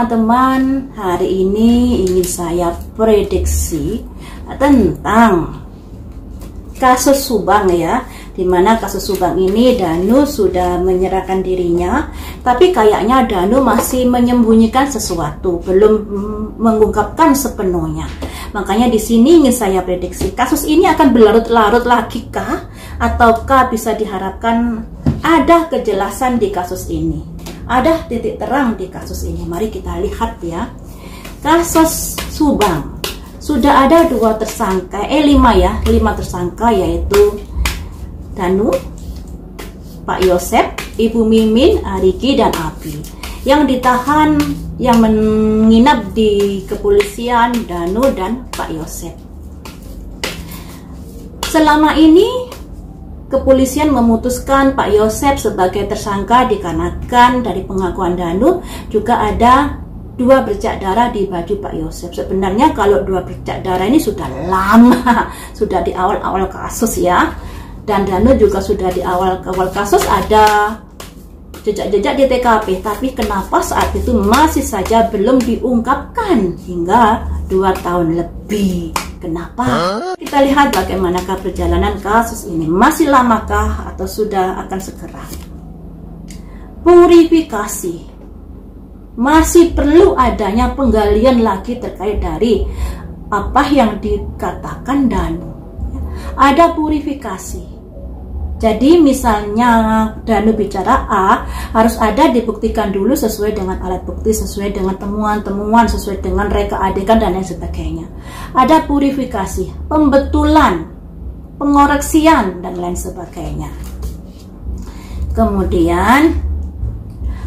teman-teman, hari ini ingin saya prediksi tentang kasus Subang ya, dimana kasus Subang ini Danu sudah menyerahkan dirinya, tapi kayaknya Danu masih menyembunyikan sesuatu, belum mengungkapkan sepenuhnya. Makanya di sini ingin saya prediksi kasus ini akan berlarut-larut lagi kah, ataukah bisa diharapkan ada kejelasan di kasus ini? Ada titik terang di kasus ini. Mari kita lihat ya. Kasus Subang sudah ada 5 tersangka, yaitu Danu, Pak Yosep, Ibu Mimin, Ariki, dan Abi. Yang ditahan, yang menginap di kepolisian Danu dan Pak Yosep. Selama ini kepolisian memutuskan Pak Yosep sebagai tersangka dikarenakan dari pengakuan Danu juga ada 2 bercak darah di baju Pak Yosep. Sebenarnya kalau 2 bercak darah ini sudah lama, sudah di awal-awal kasus ya. Dan Danu juga sudah di awal-awal kasus ada jejak-jejak di TKP. Tapi kenapa saat itu masih saja belum diungkapkan hingga 2 tahun lebih? Kenapa? Kita lihat bagaimanakah perjalanan kasus ini. Masih lamakah atau sudah akan segera? Purifikasi. Masih perlu adanya penggalian lagi terkait dari apa yang dikatakan Danu. Ada purifikasi. Jadi misalnya Danu bicara A, harus ada dibuktikan dulu sesuai dengan alat bukti, sesuai dengan temuan-temuan, sesuai dengan reka adegan dan lain sebagainya. Ada purifikasi, pembetulan, pengoreksian dan lain sebagainya. Kemudian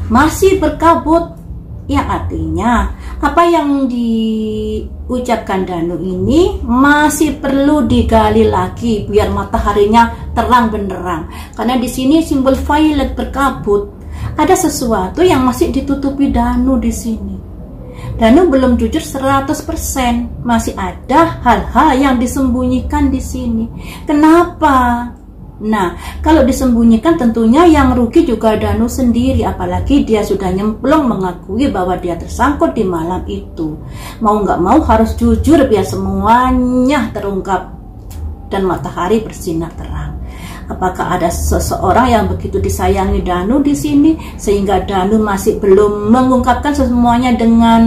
masih berkabut, yang artinya apa yang diucapkan Danu ini masih perlu digali lagi biar mataharinya terang benderang. Karena di sini simbol violet berkabut, ada sesuatu yang masih ditutupi Danu di sini. Danu belum jujur 100%, masih ada hal-hal yang disembunyikan di sini. Kenapa? Nah, kalau disembunyikan tentunya yang rugi juga Danu sendiri, apalagi dia sudah nyemplung mengakui bahwa dia tersangkut di malam itu. Mau nggak mau harus jujur biar semuanya terungkap dan matahari bersinar terang. Apakah ada seseorang yang begitu disayangi Danu di sini sehingga Danu masih belum mengungkapkan semuanya dengan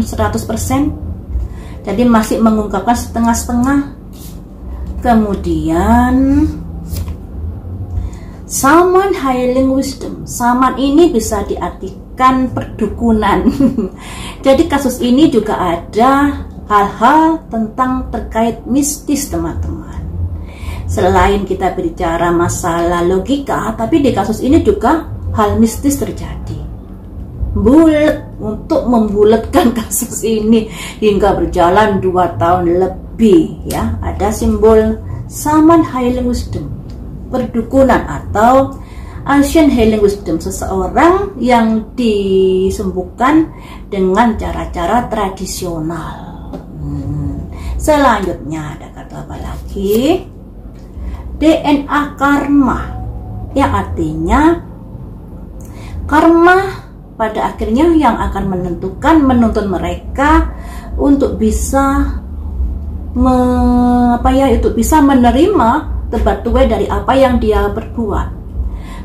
100%? Jadi masih mengungkapkan setengah-setengah. Kemudian Saman Healing Wisdom. Saman ini bisa diartikan perdukunan. Jadi kasus ini juga ada hal-hal tentang terkait mistis teman-teman. Selain kita bicara masalah logika, tapi di kasus ini juga hal mistis terjadi. Bulat untuk membulatkan kasus ini hingga berjalan 2 tahun lebih ya. Ada simbol Saman Healing Wisdom, perdukunan atau Ancient Healing Wisdom, seseorang yang disembuhkan dengan cara-cara tradisional. Selanjutnya ada kata apa lagi? DNA karma, yang artinya karma pada akhirnya yang akan menuntun mereka untuk bisa bisa menerima tebak tuai dari apa yang dia perbuat.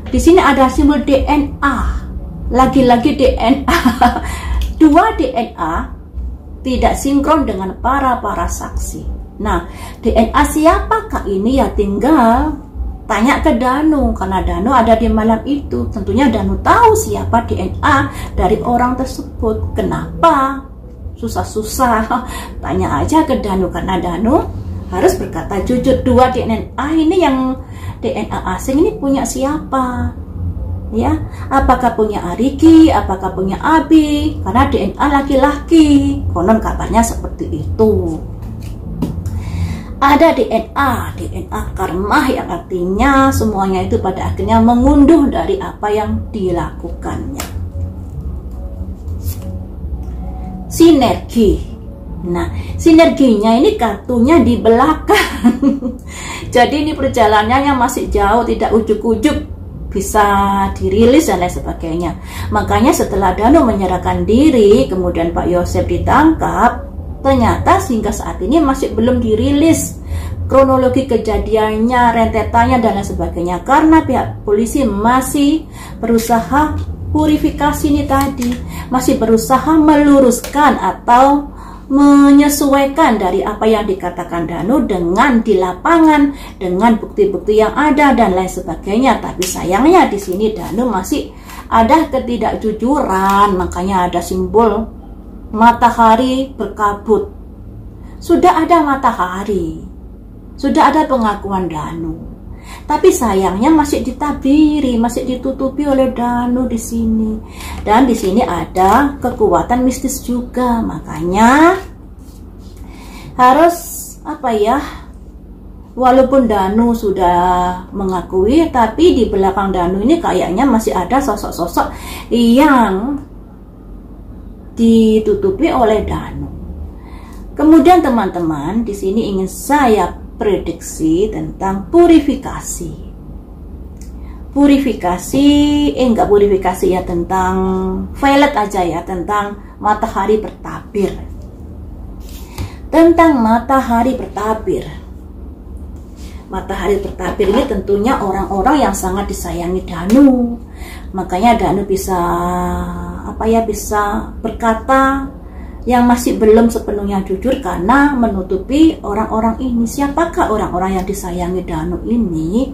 Di sini ada simbol DNA, lagi-lagi DNA. 2 DNA tidak sinkron dengan para saksi. Nah, DNA siapakah ini ya tinggal tanya ke Danu, karena Danu ada di malam itu. Tentunya Danu tahu siapa DNA dari orang tersebut. Kenapa? Susah-susah, tanya aja ke Danu, karena Danu harus berkata jujur. 2 DNA ini yang DNA asing ini punya siapa? Ya, apakah punya Ariki, apakah punya Abi? Karena DNA laki-laki, konon kabarnya seperti itu. Ada DNA karma, yang artinya semuanya itu pada akhirnya mengunduh dari apa yang dilakukannya. Sinergi. Nah, sinerginya ini kartunya di belakang. Jadi ini perjalanannya masih jauh, tidak ujuk-ujuk bisa dirilis dan lain sebagainya. Makanya setelah Danu menyerahkan diri, kemudian Pak Yosef ditangkap, ternyata hingga saat ini masih belum dirilis kronologi kejadiannya, rentetannya dan lain sebagainya, karena pihak polisi masih berusaha purifikasi ini tadi, masih berusaha meluruskan atau menyesuaikan dari apa yang dikatakan Danu dengan di lapangan, dengan bukti-bukti yang ada dan lain sebagainya. Tapi sayangnya di sini Danu masih ada ketidakjujuran, makanya ada simbol matahari berkabut. Sudah ada matahari, sudah ada pengakuan Danu, tapi sayangnya masih ditabiri, masih ditutupi oleh Danu di sini. Dan di sini ada kekuatan mistis juga, makanya harus apa ya? Walaupun Danu sudah mengakui, tapi di belakang Danu ini kayaknya masih ada sosok-sosok yang ditutupi oleh Danu. Kemudian teman-teman, di sini ingin saya prediksi tentang purifikasi. Enggak purifikasi ya, tentang violet aja ya, tentang matahari bertabir. Tentang matahari bertabir. Matahari bertabir ini tentunya orang-orang yang sangat disayangi Danu. Makanya Danu bisa bisa berkata yang masih belum sepenuhnya jujur karena menutupi orang-orang ini. Siapakah orang-orang yang disayangi Danu ini?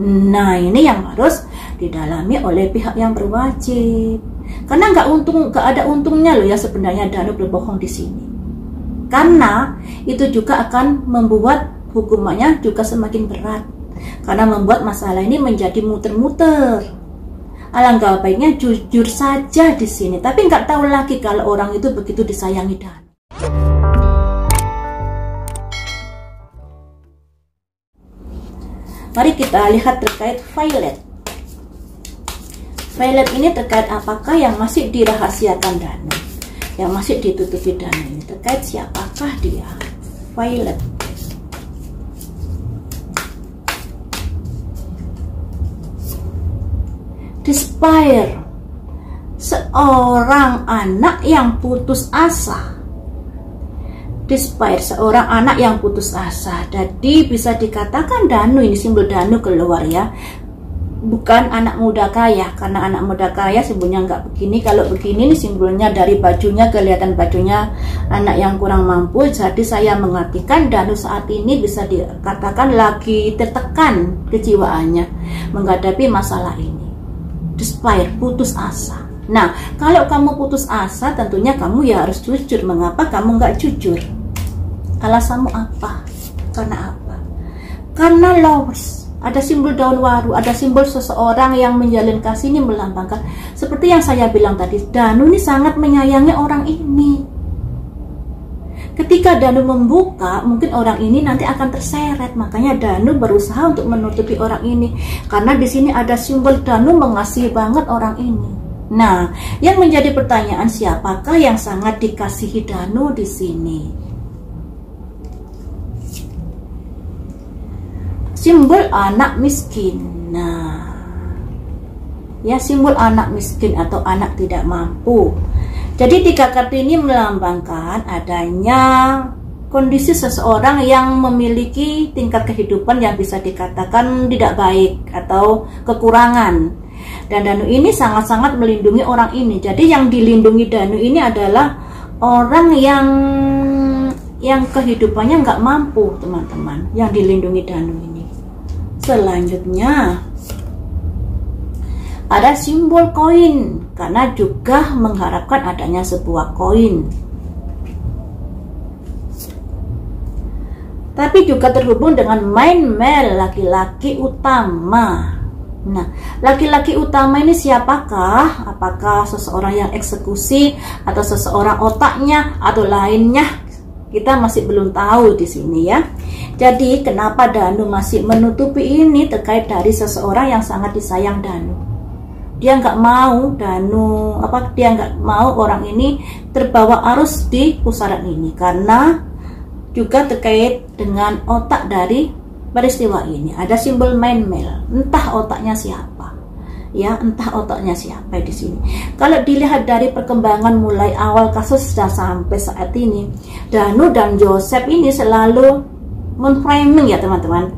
Nah, ini yang harus didalami oleh pihak yang berwajib. Karena nggak ada untungnya loh ya sebenarnya Danu berbohong di sini. Karena itu juga akan membuat hukumannya juga semakin berat. Karena membuat masalah ini menjadi muter-muter. Alangkah baiknya jujur saja di sini, tapi nggak tahu lagi kalau orang itu begitu disayangi Danu. Mari kita lihat terkait violet. Violet ini terkait apakah yang masih dirahasiakan Danu, yang masih ditutupi Danu ini, terkait siapakah dia? Violet. Despair, seorang anak yang putus asa. Despair, seorang anak yang putus asa. Jadi bisa dikatakan Danu ini, simbol Danu keluar ya, bukan anak muda kaya. Karena anak muda kaya simbolnya nggak begini. Kalau begini nih simbolnya dari bajunya, kelihatan bajunya anak yang kurang mampu. Jadi saya mengartikan Danu saat ini bisa dikatakan lagi tertekan kejiwaannya menghadapi masalah ini. Despair, putus asa. Nah, kalau kamu putus asa, tentunya kamu ya harus jujur. Mengapa kamu nggak jujur? Alasanmu apa? Karena apa? Karena lovers. Ada simbol daun waru, ada simbol seseorang yang menjalin kasih, ini melambangkan seperti yang saya bilang tadi, Danu ini sangat menyayangi orang ini. Ketika Danu membuka, mungkin orang ini nanti akan terseret. Makanya Danu berusaha untuk menutupi orang ini. Karena di sini ada simbol Danu mengasihi banget orang ini. Nah, yang menjadi pertanyaan, siapakah yang sangat dikasihi Danu di sini? Simbol anak miskin. Nah, ya, simbol anak miskin atau anak tidak mampu. Jadi 3 kartu ini melambangkan adanya kondisi seseorang yang memiliki tingkat kehidupan yang bisa dikatakan tidak baik atau kekurangan. Dan Danu ini sangat-sangat melindungi orang ini. Jadi yang dilindungi Danu ini adalah orang yang kehidupannya nggak mampu, teman-teman. Yang dilindungi Danu ini. Selanjutnya ada simbol koin, karena juga mengharapkan adanya sebuah koin. Tapi juga terhubung dengan main male, laki-laki utama. Nah, laki-laki utama ini siapakah? Apakah seseorang yang eksekusi atau seseorang otaknya atau lainnya? Kita masih belum tahu di sini ya. Jadi kenapa Danu masih menutupi ini terkait dari seseorang yang sangat disayang Danu? Dia nggak mau dia nggak mau orang ini terbawa arus di pusaran ini, karena juga terkait dengan otak dari peristiwa ini. Ada simbol main male, entah otaknya siapa. ya, entah otaknya siapa di sini. Kalau dilihat dari perkembangan mulai awal kasus dan sampai saat ini, Danu dan Joseph ini selalu memframing ya teman-teman.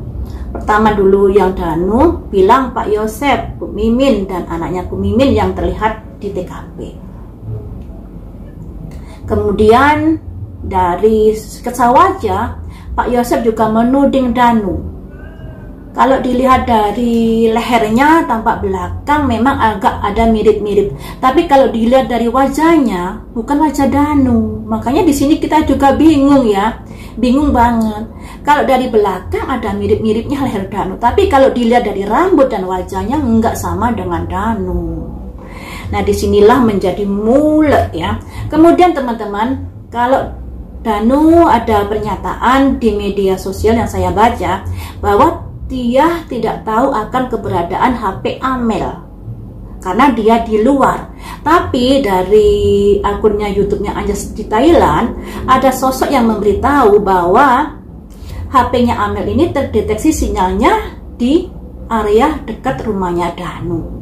Pertama dulu yang Danu bilang Pak Yosep, Bu Mimin dan anaknya Bu Mimin yang terlihat di TKP. Kemudian dari sketsa wajah, Pak Yosep juga menuding Danu. Kalau dilihat dari lehernya tampak belakang memang agak ada mirip-mirip. Tapi kalau dilihat dari wajahnya bukan wajah Danu. Makanya di sini kita juga bingung ya. Bingung banget. Kalau dari belakang ada mirip-miripnya leher Danu. Tapi kalau dilihat dari rambut dan wajahnya enggak sama dengan Danu. Nah, disinilah menjadi mulek ya. Kemudian teman-teman, kalau Danu ada pernyataan di media sosial yang saya baca bahwa dia tidak tahu akan keberadaan HP Amel karena dia di luar. Tapi dari akunnya YouTube-nya Anjas di Thailand, ada sosok yang memberitahu bahwa HP-nya Amel ini terdeteksi sinyalnya di area dekat rumahnya Danu.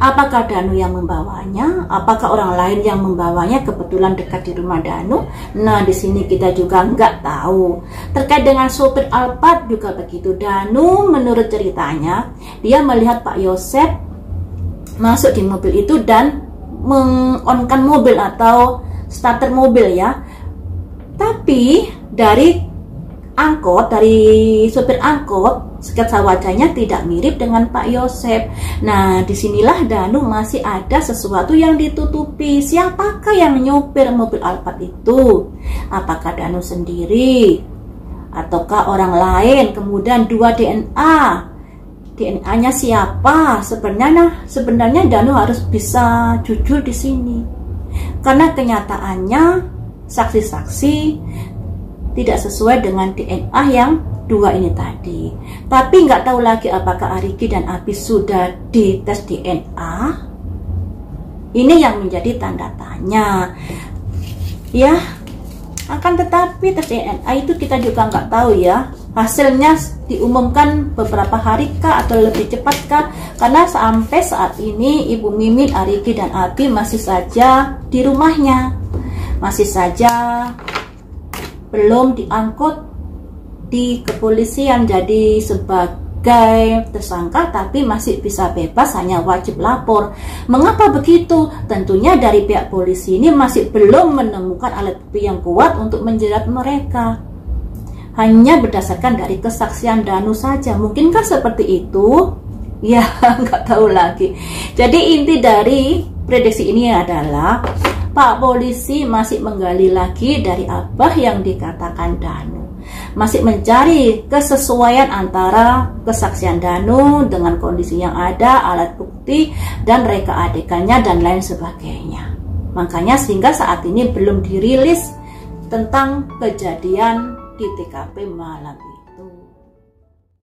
Apakah Danu yang membawanya? Apakah orang lain yang membawanya kebetulan dekat di rumah Danu? Nah, di sini kita juga nggak tahu. Terkait dengan sopir Alphard juga begitu. Danu menurut ceritanya, dia melihat Pak Yosep masuk di mobil itu dan mengonkan mobil atau starter mobil ya. Tapi dari sopir angkot, sketsa wajahnya tidak mirip dengan Pak Yosep. Nah, disinilah Danu masih ada sesuatu yang ditutupi. Siapakah yang nyopir mobil Alphard itu? Apakah Danu sendiri? Ataukah orang lain? Kemudian 2 DNA. DNA-nya siapa? Sebenarnya Danu harus bisa jujur di sini. Karena kenyataannya saksi-saksi tidak sesuai dengan DNA yang 2 ini tadi. Tapi nggak tahu lagi apakah Ariki dan Abi sudah dites DNA. Ini yang menjadi tanda tanya. Ya, akan tetapi tes DNA itu kita juga nggak tahu ya. Hasilnya diumumkan beberapa hari kah atau lebih cepat kah? Karena sampai saat ini Ibu Mimin, Ariki dan Abi masih saja di rumahnya. Masih saja belum diangkut di kepolisian jadi sebagai tersangka, tapi masih bisa bebas, hanya wajib lapor. Mengapa begitu? Tentunya dari pihak polisi ini masih belum menemukan alat bukti yang kuat untuk menjerat mereka. Hanya berdasarkan dari kesaksian Danu saja. Mungkinkah seperti itu? Ya, nggak tahu lagi. Jadi inti dari prediksi ini adalah Pak polisi masih menggali lagi dari apa yang dikatakan Danu. Masih mencari kesesuaian antara kesaksian Danu dengan kondisi yang ada, alat bukti, dan reka adegannya, dan lain sebagainya. Makanya sehingga saat ini belum dirilis tentang kejadian di TKP malam ini.